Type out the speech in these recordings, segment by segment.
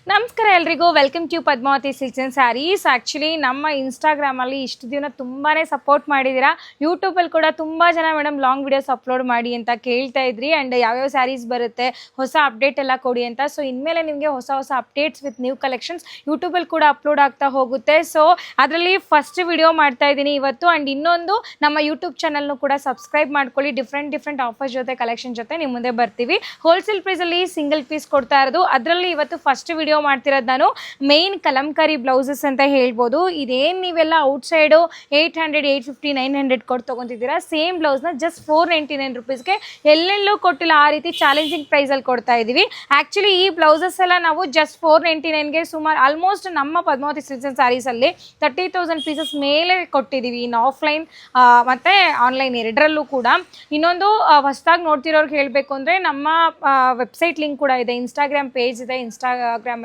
ನಮಸ್ಕಾರ ಎಲ್ರಿಗೂ welcome to Padmavathi silks and sarees. Actually ನಮ್ಮ ಇನ್ಸ್ಟಾಗ್ರಾಮಲ್ಲಿ ಇಷ್ಟು ದಿನ ತುಂಬಾ ಸಪೋರ್ಟ್ ಮಾಡಿದ್ದೀರಾ. ಯೂಟ್ಯೂಬಲ್ಲಿ ಕೂಡ ತುಂಬ ಜನ ಮೇಡಮ್ ಲಾಂಗ್ ವಿಡಿಯೋಸ್ ಅಪ್ಲೋಡ್ ಮಾಡಿ ಅಂತ ಕೇಳ್ತಾ ಇದ್ರಿ. ಆ್ಯಂಡ್ ಯಾವ್ಯಾವ ಸ್ಯಾರೀಸ್ ಬರುತ್ತೆ, ಹೊಸ ಅಪ್ಡೇಟ್ ಎಲ್ಲ ಕೊಡಿ ಅಂತ. ಸೊ ಇನ್ಮೇಲೆ ನಿಮಗೆ ಹೊಸ ಅಪ್ಡೇಟ್ಸ್ ವಿತ್ ನ್ಯೂ ಕಲೆಕ್ಷನ್ಸ್ ಯೂಟ್ಯೂಬಲ್ಲಿ ಕೂಡ ಅಪ್ಲೋಡ್ ಆಗ್ತಾ ಹೋಗುತ್ತೆ. ಸೊ ಅದರಲ್ಲಿ ಫಸ್ಟ್ ವಿಡಿಯೋ ಮಾಡ್ತಾ ಇದ್ದೀನಿ ಇವತ್ತು. ಆ್ಯಂಡ್ ಇನ್ನೊಂದು ನಮ್ಮ ಯೂಟ್ಯೂಬ್ ಚಾನಲ್ನು ಕೂಡ ಸಬ್ಸ್ಕ್ರೈಬ್ ಮಾಡ್ಕೊಳ್ಳಿ. ಡಿಫ್ರೆಂಟ್ ಆಫರ್ಸ್ ಜೊತೆ ಕಲೆಕ್ಷನ್ ಜೊತೆ ನಿಮ್ಮ ಮುಂದೆ ಬರ್ತೀವಿ. ಹೋಲ್ಸೇಲ್ ಪ್ರೈಸಲ್ಲಿ ಸಿಂಗಲ್ ಪೀಸ್ ಕೊಡ್ತಾ ಇರೋದು. ಅದರಲ್ಲಿ ಇವತ್ತು ಫಸ್ಟ್ ವಿಡಿಯೋ ಮಾಡ್ತಿರೋದು ನಾನು ಮೇನ್ ಕಲಂಕಾರಿ ಬ್ಲೌಸಸ್ ಅಂತ ಹೇಳ್ಬೋದು. ಇದೇನು ನೀವೆಲ್ಲ ಔಟ್ಸೈಡು 800, 850, 900 ಕೊಟ್ಟು ತೊಗೊತಿದ್ದೀರಾ, ಸೇಮ್ ಬ್ಲೌಸ್ನ ಜಸ್ಟ್ 499 ರುಪೀಸ್ಗೆ ಎಲ್ಲೆಲ್ಲೂ ಕೊಟ್ಟಿಲ್ಲ ಆ ರೀತಿ ಚಾಲೆಂಜಿಂಗ್ ಪ್ರೈಸಲ್ಲಿ ಕೊಡ್ತಾ ಇದ್ದೀವಿ. ಆ್ಯಕ್ಚುಲಿ ಈ ಬ್ಲೌಸಸ್ ಎಲ್ಲ ನಾವು ಜಸ್ಟ್ 499ಗೆ ಸುಮಾರು ಆಲ್ಮೋಸ್ಟ್ ನಮ್ಮ ಪದ್ಮಾವತಿ ಸಿಲ್ಕ್ಸ್ ಆ್ಯಂಡ್ ಸ್ಯಾರೀಸಲ್ಲಿ 30,000 ಪೀಸಸ್ ಮೇಲೆ ಕೊಟ್ಟಿದ್ದೀವಿ, ಇನ್ನು ಆಫ್ಲೈನ್ ಮತ್ತು ಆನ್ಲೈನ್ ಎರಡರಲ್ಲೂ ಕೂಡ. ಇನ್ನೊಂದು ಹೊಸದಾಗಿ ನೋಡ್ತಿರೋರ್ಗೆ ಹೇಳಬೇಕು ಅಂದರೆ ನಮ್ಮ ವೆಬ್ಸೈಟ್ ಲಿಂಕ್ ಕೂಡ ಇದೆ, ಇನ್ಸ್ಟಾಗ್ರಾಮ್ ಪೇಜ್ ಇದೆ. ಇನ್ಸ್ಟಾಗ್ರಾಮಲ್ಲಿ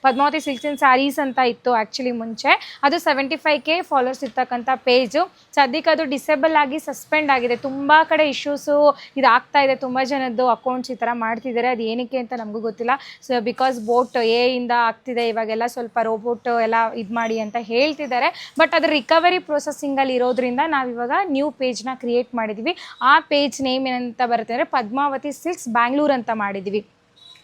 ಪದ್ಮಾವತಿ ಸಿಲ್ಕ್ಸ್ ಆ್ಯಂಡ್ ಸ್ಯಾರೀಸ್ ಅಂತ ಇತ್ತು ಆ್ಯಕ್ಚುಲಿ ಮುಂಚೆ. ಅದು 75K ಫಾಲೋವರ್ಸ್ ಇರ್ತಕ್ಕಂಥ ಪೇಜು. ಸದ್ಯಕ್ಕೆ ಅದು ಡಿಸೇಬಲ್ ಆಗಿ ಸಸ್ಪೆಂಡ್ ಆಗಿದೆ. ತುಂಬ ಕಡೆ ಇಶ್ಯೂಸು ಇದಾಗ್ತಾ ಇದೆ, ತುಂಬ ಜನದ್ದು ಅಕೌಂಟ್ಸ್ ಈ ಥರ ಮಾಡ್ತಿದ್ದಾರೆ. ಅದು ಏನಕ್ಕೆ ಅಂತ ನಮಗೂ ಗೊತ್ತಿಲ್ಲ. ಸೊ ಬಿಕಾಸ್ ಬೋಟ್ ಇಂದ ಆಗ್ತಿದೆ ಇವಾಗೆಲ್ಲ, ಸ್ವಲ್ಪ ರೋಬೋಟ್ ಎಲ್ಲ ಇದು ಮಾಡಿ ಅಂತ ಹೇಳ್ತಿದ್ದಾರೆ. ಬಟ್ ಅದು ರಿಕವರಿ ಪ್ರೊಸೆಸಿಂಗಲ್ಲಿ ಇರೋದ್ರಿಂದ ನಾವಿವಾಗ ನ್ಯೂ ಪೇಜ್ನ ಕ್ರಿಯೇಟ್ ಮಾಡಿದ್ದೀವಿ. ಆ ಪೇಜ್ ನೇಮ್ ಏನಂತ ಬರುತ್ತೆ ಅಂದರೆ ಪದ್ಮಾವತಿ ಸಿಲ್ಕ್ಸ್ ಬ್ಯಾಂಗ್ಳೂರ್ ಅಂತ ಮಾಡಿದ್ದೀವಿ.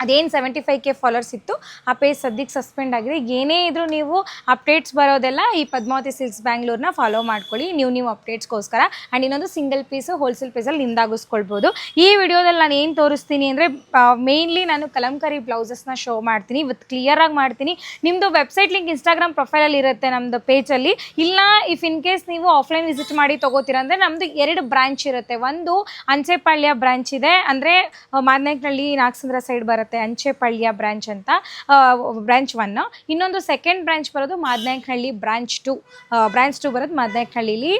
ಅದೇನು 75K ಫಾಲೋವರ್ಸ್ ಇತ್ತು ಆ ಪೇಜ್ ಸದ್ಯಕ್ಕೆ ಸಸ್ಪೆಂಡ್ ಆಗಿದೆ. ಏನೇ ಇದ್ರೂ ನೀವು ಅಪ್ಡೇಟ್ಸ್ ಬರೋದೆಲ್ಲ ಈ ಪದ್ಮಾವತಿ ಸಿಲ್ಕ್ಸ್ ಬ್ಯಾಂಗ್ಳೂರ್ನ ಫಾಲೋ ಮಾಡ್ಕೊಳ್ಳಿ ನ್ಯೂ ಅಪ್ಡೇಟ್ಸ್ಗೋಸ್ಕರ. ಆ್ಯಂಡ್ ಇನ್ನೊಂದು ಸಿಂಗಲ್ ಪೀಸು ಹೋಲ್ಸೇಲ್ ಪ್ರೈಸಲ್ಲಿ ನಿಂದಾಗಿಸ್ಕೊಳ್ಬೋದು. ಈ ವಿಡಿಯೋದಲ್ಲಿ ನಾನು ಏನು ತೋರಿಸ್ತೀನಿ ಅಂದರೆ ಮೇನ್ಲಿ ನಾನು ಕಲಂಕಾರಿ ಬ್ಲೌಸಸ್ನ ಶೋ ಮಾಡ್ತೀನಿ. ಇವತ್ತು ಕ್ಲಿಯರಾಗಿ ಮಾಡ್ತೀನಿ. ನಿಮ್ಮದು ವೆಬ್ಸೈಟ್ ಲಿಂಕ್ ಇನ್ಸ್ಟಾಗ್ರಾಮ್ ಪ್ರೊಫೈಲಲ್ಲಿ ಇರುತ್ತೆ ನಮ್ಮದು ಪೇಜಲ್ಲಿ. ಇಲ್ಲ ಇಫ್ ಇನ್ ಕೇಸ್ ನೀವು ಆಫ್ಲೈನ್ ವಿಸಿಟ್ ಮಾಡಿ ತೊಗೋತೀರ ಅಂದರೆ ನಮ್ಮದು 2 ಬ್ರಾಂಚ್ ಇರುತ್ತೆ. ಒಂದು ಅಂಚೆಪಾಳ್ಯ ಬ್ರಾಂಚ್ ಇದೆ, ಅಂದರೆ ಮಾದನಾಯಕನಹಳ್ಳಿ ನಾಗಸಂದ್ರ ಸೈಡ್ ಬರುತ್ತೆ ಅಂಚೆಪಾಳ್ಯ ಬ್ರಾಂಚ್ ಅಂತ, ಬ್ರಾಂಚ್ 1. ಇನ್ನೊಂದು ಸೆಕೆಂಡ್ ಬ್ರಾಂಚ್ ಬರೋದು ಮಾದನಾಯಕನಹಳ್ಳಿ ಬ್ರಾಂಚ್ 2 ಬರೋದು ಮಾದನಾಯಕನಹಳ್ಳಿಲಿ.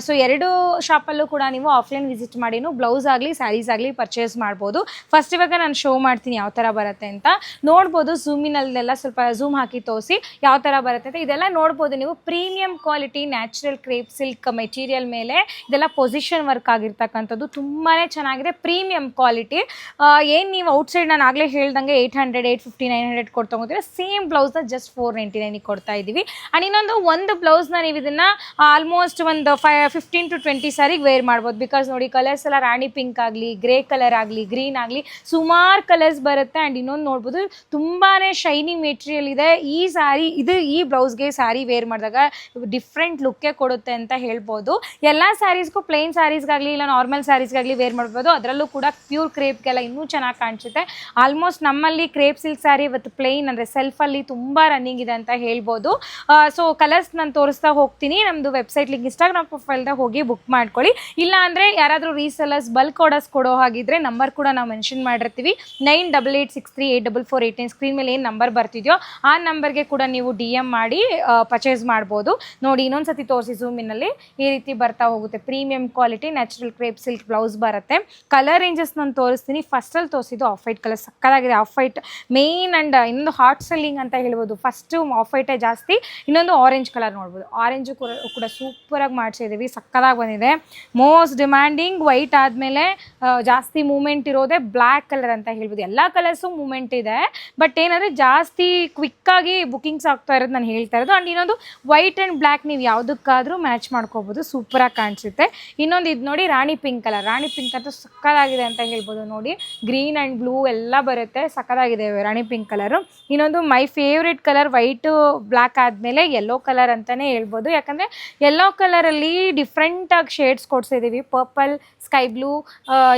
ಸೊ 2 ಶಾಪಲ್ಲೂ ಕೂಡ ನೀವು ಆಫ್ಲೈನ್ ವಿಸಿಟ್ ಮಾಡಿನೂ ಬ್ಲೌಸ್ ಆಗಲಿ ಸ್ಯಾರೀಸ್ ಆಗಲಿ ಪರ್ಚೇಸ್ ಮಾಡ್ಬೋದು. ಫಸ್ಟ್ ಇವಾಗ ನಾನು ಶೋ ಮಾಡ್ತೀನಿ ಯಾವ ಥರ ಬರುತ್ತೆ ಅಂತ ನೋಡ್ಬೋದು. ಝೂಮಿನಲ್ಲೆಲ್ಲ ಸ್ವಲ್ಪ ಝೂಮ್ ಹಾಕಿ ತೋರಿಸಿ ಯಾವ ಥರ ಬರುತ್ತೆ ಅಂತ. ಇದೆಲ್ಲ ನೋಡ್ಬೋದು ನೀವು. Premium quality natural crepe silk material ಮೇಲೆ ಇದೆಲ್ಲ ಪೊಸಿಷನ್ ವರ್ಕ್ ಆಗಿರ್ತಕ್ಕಂಥದ್ದು. ತುಂಬಾ ಚೆನ್ನಾಗಿದೆ, ಪ್ರೀಮಿಯಂ ಕ್ವಾಲಿಟಿ. ಏನು ನೀವು ಔಟ್ಸೈಡ್ ನಾನು ಆಗಲೇ ಹೇಳ್ದಂಗೆ 800, 850, 900 ಕೊಟ್ಟು ತೊಗೋತೀರ, ಸೇಮ್ ಬ್ಲೌಸ್ನ ಜಸ್ಟ್ 499 ಕೊಡ್ತಾ ಇದ್ದೀವಿ. ಆ್ಯಂಡ್ ಇನ್ನೊಂದು ಒಂದು ಬ್ಲೌಸ್ನ ನೀವು ಇದನ್ನು ಆಲ್ಮೋಸ್ಟ್ ಒಂದು 15 to 20 ಸಾರಿಗೆ ವೇರ್ ಮಾಡ್ಬೋದು. ಬಿಕಾಸ್ ನೋಡಿ ಕಲರ್ಸ್ ಎಲ್ಲ ರಾಣಿ ಪಿಂಕ್ ಆಗಲಿ, ಗ್ರೇ ಕಲರ್ ಆಗಲಿ, ಗ್ರೀನ್ ಆಗಲಿ, ಸುಮಾರು ಕಲರ್ಸ್ ಬರುತ್ತೆ. ಆ್ಯಂಡ್ ಇನ್ನೊಂದು ನೋಡ್ಬೋದು ತುಂಬಾ ಶೈನಿ ಮೆಟೀರಿಯಲ್ ಇದೆ. ಈ ಸ್ಯಾರಿ ಈ ಬ್ಲೌಸ್ಗೆ ಸ್ಯಾರಿ ವೇರ್ ಮಾಡಿದಾಗ ಡಿಫ್ರೆಂಟ್ ಲುಕ್ಕೇ ಕೊಡುತ್ತೆ ಅಂತ ಹೇಳ್ಬೋದು. ಎಲ್ಲ ಸ್ಯಾರೀಸ್ಗೂ ಪ್ಲೇನ್ ಸ್ಯಾರೀಸ್ಗಾಗಲಿ ಇಲ್ಲ ನಾರ್ಮಲ್ ಸ್ಯಾರೀಸ್ಗಾಗಲಿ ವೇರ್ ಮಾಡ್ಬೋದು. ಅದರಲ್ಲೂ ಕೂಡ ಪ್ಯೂರ್ ಕ್ರೇಪ್ಗೆಲ್ಲ ಇನ್ನೂ ಚೆನ್ನಾಗಿ ಕಾಣಿಸುತ್ತೆ. ಆಲ್ಮೋಸ್ಟ್ ನಮ್ಮಲ್ಲಿ ಕ್ರೇಪ್ ಸಿಲ್ಕ್ ಸ್ಯಾರಿ ಇವತ್ತು ಪ್ಲೇನ್ ಅಂದರೆ ಸೆಲ್ಫಲ್ಲಿ ತುಂಬ ರನ್ನಿಂಗ್ ಇದೆ ಅಂತ ಹೇಳ್ಬೋದು. ಸೊ ಕಲರ್ಸ್ ನಾನು ತೋರಿಸ್ತಾ ಹೋಗ್ತೀನಿ. ನಮ್ಮದು ವೆಬ್ಸೈಟ್ ಲಿಂಕ್ ಇನ್ಸ್ಟಾಗ್ರಾಮ್ ಪ್ರೊಫೈಲ್ದಾಗ ಹೋಗಿ ಬುಕ್ ಮಾಡ್ಕೊಳ್ಳಿ. ಇಲ್ಲ ಅಂದರೆ ಯಾರಾದರೂ ರೀಸೆಲ್ಲರ್ಸ್ ಬಲ್ಕ್ ಆರ್ಡರ್ಸ್ ಕೊಡೋ ಹಾಗಿದ್ರೆ ನಂಬರ್ ಕೂಡ ನಾವು ಮೆನ್ಷನ್ ಮಾಡಿರ್ತೀವಿ, 9886384489. ಸ್ಕ್ರೀನ್ ಮೇಲೆ ಏನು ನಂಬರ್ ಬರ್ತಿದೆಯೋ ಆ ನಂಬರ್ಗೆ ಕೂಡ ನೀವು DM ಮಾಡಿ ಪರ್ಚೇಸ್ ಮಾಡ್ಬೋದು. ನೋಡಿ ಇನ್ನೊಂದು ಸತಿ ತೋರಿಸಿ ಝೂಮಿನಲ್ಲಿ ಈ ರೀತಿ ಬರ್ತಾ ಹೋಗುತ್ತೆ. Premium quality natural crepe silk blouse ಬರುತ್ತೆ. ಕಲರ್ ರೇಂಜಸ್ ನಾನು ತೋರಿಸ್ತೀನಿ. ಫಸ್ಟಲ್ಲಿ ತೋರಿಸಿದ್ದು ಆಫ್ ವೈಟ್ ಕಲರ್ ಸಕ್ಕದಾಗಿದೆ. ಆಫ್ ವೈಟ್ ಮೇನ್ ಆ್ಯಂಡ್ ಇನ್ನೊಂದು ಹಾಟ್ ಸೆಲ್ಲಿಂಗ್ ಅಂತ ಹೇಳ್ಬೋದು. ಫಸ್ಟು ಆಫ್ ವೈಟೇ ಜಾಸ್ತಿ, ಇನ್ನೊಂದು ಆರೆಂಜ್ ಕಲರ್ ನೋಡ್ಬೋದು. ಆರೆಂಜು ಕೂಡ ಸೂಪರಾಗಿ ಮಾಡಿಸಿದ್ದೀವಿ, ಸಕ್ಕದಾಗಿ ಬಂದಿದೆ. ಮೋಸ್ಟ್ ಡಿಮ್ಯಾಂಡಿಂಗ್ ವೈಟ್ ಆದಮೇಲೆ ಜಾಸ್ತಿ ಮೂಮೆಂಟ್ ಇರೋದೇ ಬ್ಲ್ಯಾಕ್ ಕಲರ್ ಅಂತ ಹೇಳ್ಬೋದು. ಎಲ್ಲ ಕಲರ್ಸು ಮೂಮೆಂಟ್ ಇದೆ, ಬಟ್ ಏನಂದರೆ ಜಾಸ್ತಿ ಕ್ವಿಕ್ಕಾಗಿ ಬುಕಿಂಗ್ಸ್ ಆಗ್ತಾ ಇರೋದು ನಾನು ಹೇಳ್ತಾ ಇರೋದು. ಆ್ಯಂಡ್ ಇನ್ನೊಂದು ವೈಟ್ ಆ್ಯಂಡ್ ಬ್ಲ್ಯಾಕ್ ನೀವು ಯಾವುದಕ್ಕಾದರೂ ಮ್ಯಾಚ್ ಮಾಡ್ಕೋಬೋದು, ಸೂಪರಾಗಿ ಕಾಣಿಸುತ್ತೆ. ಇನ್ನೊಂದು ಇದು ನೋಡಿ ರಾಣಿ ಪಿಂಕ್ ಕಲರ್. ರಾಣಿ ಪಿಂಕ್ ಅಂತೂ ಸಕ್ಕದಾಗಿದೆ ಅಂತ ಹೇಳ್ಬೋದು. ನೋಡಿ ಗ್ರೀನ್ ಆ್ಯಂಡ್ ಬ್ಲೂ ಎಲ್ಲ ಬರುತ್ತೆ, ಸಕ್ಕದಾಗಿದೆ ರಾಣಿ ಪಿಂಕ್ ಕಲರು. ಇನ್ನೊಂದು my favourite colour white black ಆದಮೇಲೆ ಯೆಲ್ಲೋ ಕಲರ್ ಅಂತಲೇ ಹೇಳ್ಬೋದು. ಯಾಕಂದರೆ ಯೆಲ್ಲೋ ಕಲರಲ್ಲಿ ಡಿಫ್ರೆಂಟಾಗಿ ಶೇಡ್ಸ್ ಕೊಡ್ಸಿದ್ದೀವಿ, ಪರ್ಪಲ್, ಸ್ಕೈ ಬ್ಲೂ,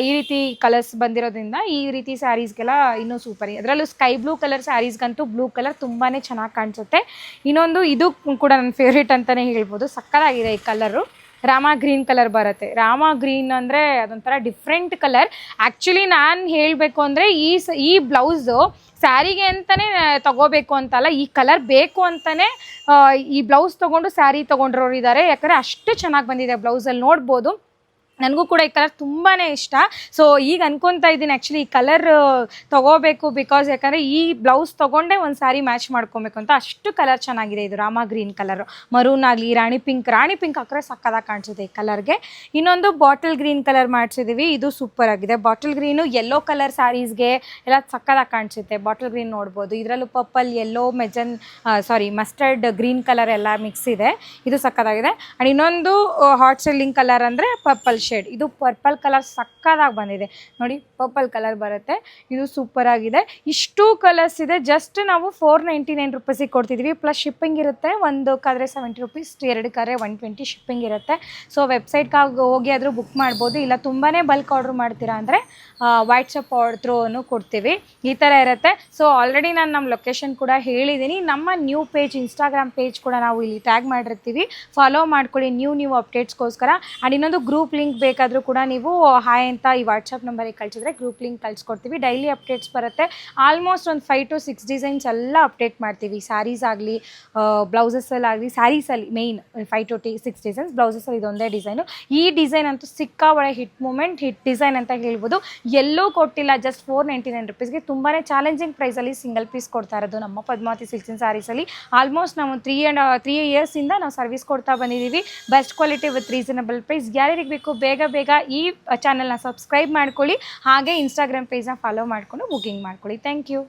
ಈ ರೀತಿ ಕಲರ್ಸ್ ಬಂದಿರೋದ್ರಿಂದ ಈ ರೀತಿ ಸ್ಯಾರೀಸ್ಗೆಲ್ಲ ಇನ್ನೂ ಸೂಪರ್. ಅದರಲ್ಲೂ ಸ್ಕೈ ಬ್ಲೂ ಕಲರ್ ಸ್ಯಾರೀಸ್ಗಂತೂ ಬ್ಲೂ ಕಲರ್ ತುಂಬಾ ಚೆನ್ನಾಗಿ ಕಾಣಿಸುತ್ತೆ. ಇನ್ನೊಂದು ಇದು ಕೂಡ ನನ್ನ ಫೇವ್ರೇಟ್ ಅಂತಲೇ ಹೇಳ್ಬೋದು, ಸಕ್ಕದಾಗಿದೆ ಈ ಕಲರು. ರಾಮ ಗ್ರೀನ್ ಕಲರ್ ಬರುತ್ತೆ. ರಾಮ ಗ್ರೀನ್ ಅಂದರೆ ಅದೊಂಥರ ಡಿಫ್ರೆಂಟ್ ಕಲರ್. ಆ್ಯಕ್ಚುಲಿ ನಾನು ಹೇಳಬೇಕು ಅಂದರೆ ಈ ಬ್ಲೌಸು ಸ್ಯಾರಿಗೆ ಅಂತಲೇ ತೊಗೋಬೇಕು ಅಂತಲ್ಲ, ಈ ಕಲರ್ ಬೇಕು ಅಂತಲೇ ಈ ಬ್ಲೌಸ್ ತೊಗೊಂಡು ಸ್ಯಾರಿ ತೊಗೊಂಡ್ರೋರು ಇದ್ದಾರೆ. ಯಾಕಂದರೆ ಅಷ್ಟು ಚೆನ್ನಾಗಿ ಬಂದಿದೆ ಬ್ಲೌಸಲ್ಲಿ ನೋಡ್ಬೋದು. ನನಗೂ ಕೂಡ ಈ ಕಲರ್ ತುಂಬಾ ಇಷ್ಟ. ಸೊ ಈಗ ಅನ್ಕೊತಾ ಇದ್ದೀನಿ ಆ್ಯಕ್ಚುಲಿ ಈ ಕಲರ್ ತೊಗೋಬೇಕು, ಬಿಕಾಸ್ ಯಾಕಂದರೆ ಈ ಬ್ಲೌಸ್ ತೊಗೊಂಡೆ ಒಂದು ಸ್ಯಾರಿ ಮ್ಯಾಚ್ ಮಾಡ್ಕೊಬೇಕು ಅಂತ. ಅಷ್ಟು ಕಲರ್ ಚೆನ್ನಾಗಿದೆ. ಇದು ರಾಮ ಗ್ರೀನ್ ಕಲರು, ಮರೂನ್ ಆಗಲಿ, ರಾಣಿ ಪಿಂಕ್ ಹಾಕಿದ್ರೆ ಸಕ್ಕದಾಗಿ ಕಾಣಿಸುತ್ತೆ ಈ ಕಲರ್ಗೆ. ಇನ್ನೊಂದು ಬಾಟಲ್ ಗ್ರೀನ್ ಕಲರ್ ಮಾಡಿಸಿದ್ದೀವಿ, ಇದು ಸೂಪರ್ ಆಗಿದೆ. ಬಾಟಲ್ ಗ್ರೀನು ಯೆಲ್ಲೋ ಕಲರ್ ಸ್ಯಾರೀಸ್ಗೆ ಎಲ್ಲ ಸಕ್ಕದಾಗಿ ಕಾಣಿಸುತ್ತೆ. ಬಾಟಲ್ ಗ್ರೀನ್ ನೋಡ್ಬೋದು, ಇದರಲ್ಲೂ purple, yellow, mustard green colour ಎಲ್ಲ ಮಿಕ್ಸ್ ಇದೆ. ಇದು ಸಕ್ಕದಾಗಿದೆ. ಆ್ಯಂಡ್ ಇನ್ನೊಂದು ಹಾಟ್ ಸೆಲ್ಲಿಂಗ್ ಕಲರ್ ಅಂದರೆ ಪರ್ಪಲ್ ಶೇಡ್. ಇದು ಪರ್ಪಲ್ ಕಲರ್ ಸಕ್ಕದಾಗಿ ಬಂದಿದೆ ನೋಡಿ, ಪರ್ಪಲ್ ಕಲರ್ ಬರುತ್ತೆ. ಇದು ಸೂಪರ್ ಆಗಿದೆ. ಇಷ್ಟು ಕಲರ್ಸ್ ಇದೆ. ಜಸ್ಟ್ ನಾವು 499 ರುಪೀಸಿಗೆ ಕೊಡ್ತಿದ್ವಿ, ಪ್ಲಸ್ ಶಿಪ್ಪಿಂಗ್ ಇರುತ್ತೆ. ಒಂದು ಕಾದ್ರೆ 70 ರುಪೀಸ್, 2 ಕಾದ್ರೆ 120 ಶಿಪ್ಪಿಂಗ್ ಇರುತ್ತೆ. ಸೊ ವೆಬ್ಸೈಟ್ಗೆ ಹೋಗಿ ಆದರೂ ಬುಕ್ ಮಾಡ್ಬೋದು. ಇಲ್ಲ ತುಂಬಾ ಬಲ್ಕ್ ಆರ್ಡ್ರ್ ಮಾಡ್ತೀರಾ ಅಂದರೆ ವಾಟ್ಸಪ್ ಥ್ರೂ ಕೊಡ್ತೀವಿ. ಈ ಥರ ಇರುತ್ತೆ. ಸೊ ಆಲ್ರೆಡಿ ನಾನು ನಮ್ಮ ಲೊಕೇಶನ್ ಕೂಡ ಹೇಳಿದ್ದೀನಿ. ನಮ್ಮ ನ್ಯೂ ಪೇಜ್, ಇನ್ಸ್ಟಾಗ್ರಾಮ್ ಪೇಜ್ ಕೂಡ ನಾವು ಇಲ್ಲಿ ಟ್ಯಾಗ್ ಮಾಡಿರ್ತೀವಿ, ಫಾಲೋ ಮಾಡ್ಕೊಳ್ಳಿ ನ್ಯೂ ಅಪ್ಡೇಟ್ಸ್ಗೋಸ್ಕರ. ಆ್ಯಂಡ್ ಇನ್ನೊಂದು ಗ್ರೂಪ್ ಲಿಂಕ್ ಬೇಕಾದರೂ ಕೂಡ ನೀವು ಹಾಯ್ ಅಂತ ಈ ವಾಟ್ಸಪ್ ನಂಬರಿಗೆ ಕಳಿಸಿದ್ರೆ ಗ್ರೂಪ್ ಲಿಂಕ್ ಕಳಿಸ್ಕೊಡ್ತೀವಿ. ಡೈಲಿ ಅಪ್ಡೇಟ್ಸ್ ಬರುತ್ತೆ. ಆಲ್ಮೋಸ್ಟ್ ಒಂದು 5 to 6 ಡಿಸೈನ್ಸ್ ಎಲ್ಲ ಅಪ್ಡೇಟ್ ಮಾಡ್ತೀವಿ. ಸ್ಯಾರೀಸ್ ಆಗಲಿ, ಬ್ಲೌಸಸ್ಸಲ್ಲಾಗಲಿ. ಸ್ಯಾರೀಸಲ್ಲಿ ಮೇಯ್ನ್ 5 to 6 ಡಿಸೈನ್ಸ್, ಬ್ಲೌಸಸ್ಸಲ್ಲಿ ಇದೊಂದೇ ಡಿಸೈನು. ಈ ಡಿಸೈನ್ ಅಂತೂ ಸಿಕ್ಕಾಬಳೆ ಹಿಟ್ ಡಿಸೈನ್ ಅಂತ ಹೇಳ್ಬೋದು. ಎಲ್ಲೂ ಕೊಟ್ಟಿಲ್ಲ, ಜಸ್ಟ್ 499 ರುಪೀಸ್ಗೆ ತುಂಬಾ ಚಾಲೆಂಜಿಂಗ್ ಪ್ರೈಸಲ್ಲಿ ಸಿಂಗಲ್ ಪೀಸ್ ಕೊಡ್ತಾ ಇರೋದು ನಮ್ಮ ಪದ್ಮಾವತಿ ಸಿಲ್ಕ್ಸ್ ಆ್ಯಂಡ್ ಸ್ಯಾರೀಸಲ್ಲಿ. ಆಲ್ಮೋಸ್ಟ್ ನಾವು 3 ಇಯರ್ಸಿಂದ ನಾವು ಸರ್ವಿಸ್ ಕೊಡ್ತಾ ಬಂದಿದ್ದೀವಿ. Best quality with reasonable price. ಯಾರ್ಯಾರಿಗೆ ಬೇಕು ಬೇಗ ಈ ಚಾನಲ್ನ ಸಬ್ಸ್ಕ್ರೈಬ್ ಮಾಡ್ಕೊಳ್ಳಿ. ಹಾಗೆ ಇನ್ಸ್ಟಾಗ್ರಾಮ್ ಪೇಜ್ನ ಫಾಲೋ ಮಾಡಿಕೊಂಡು ಬುಕಿಂಗ್ ಮಾಡ್ಕೊಳ್ಳಿ. Thank you.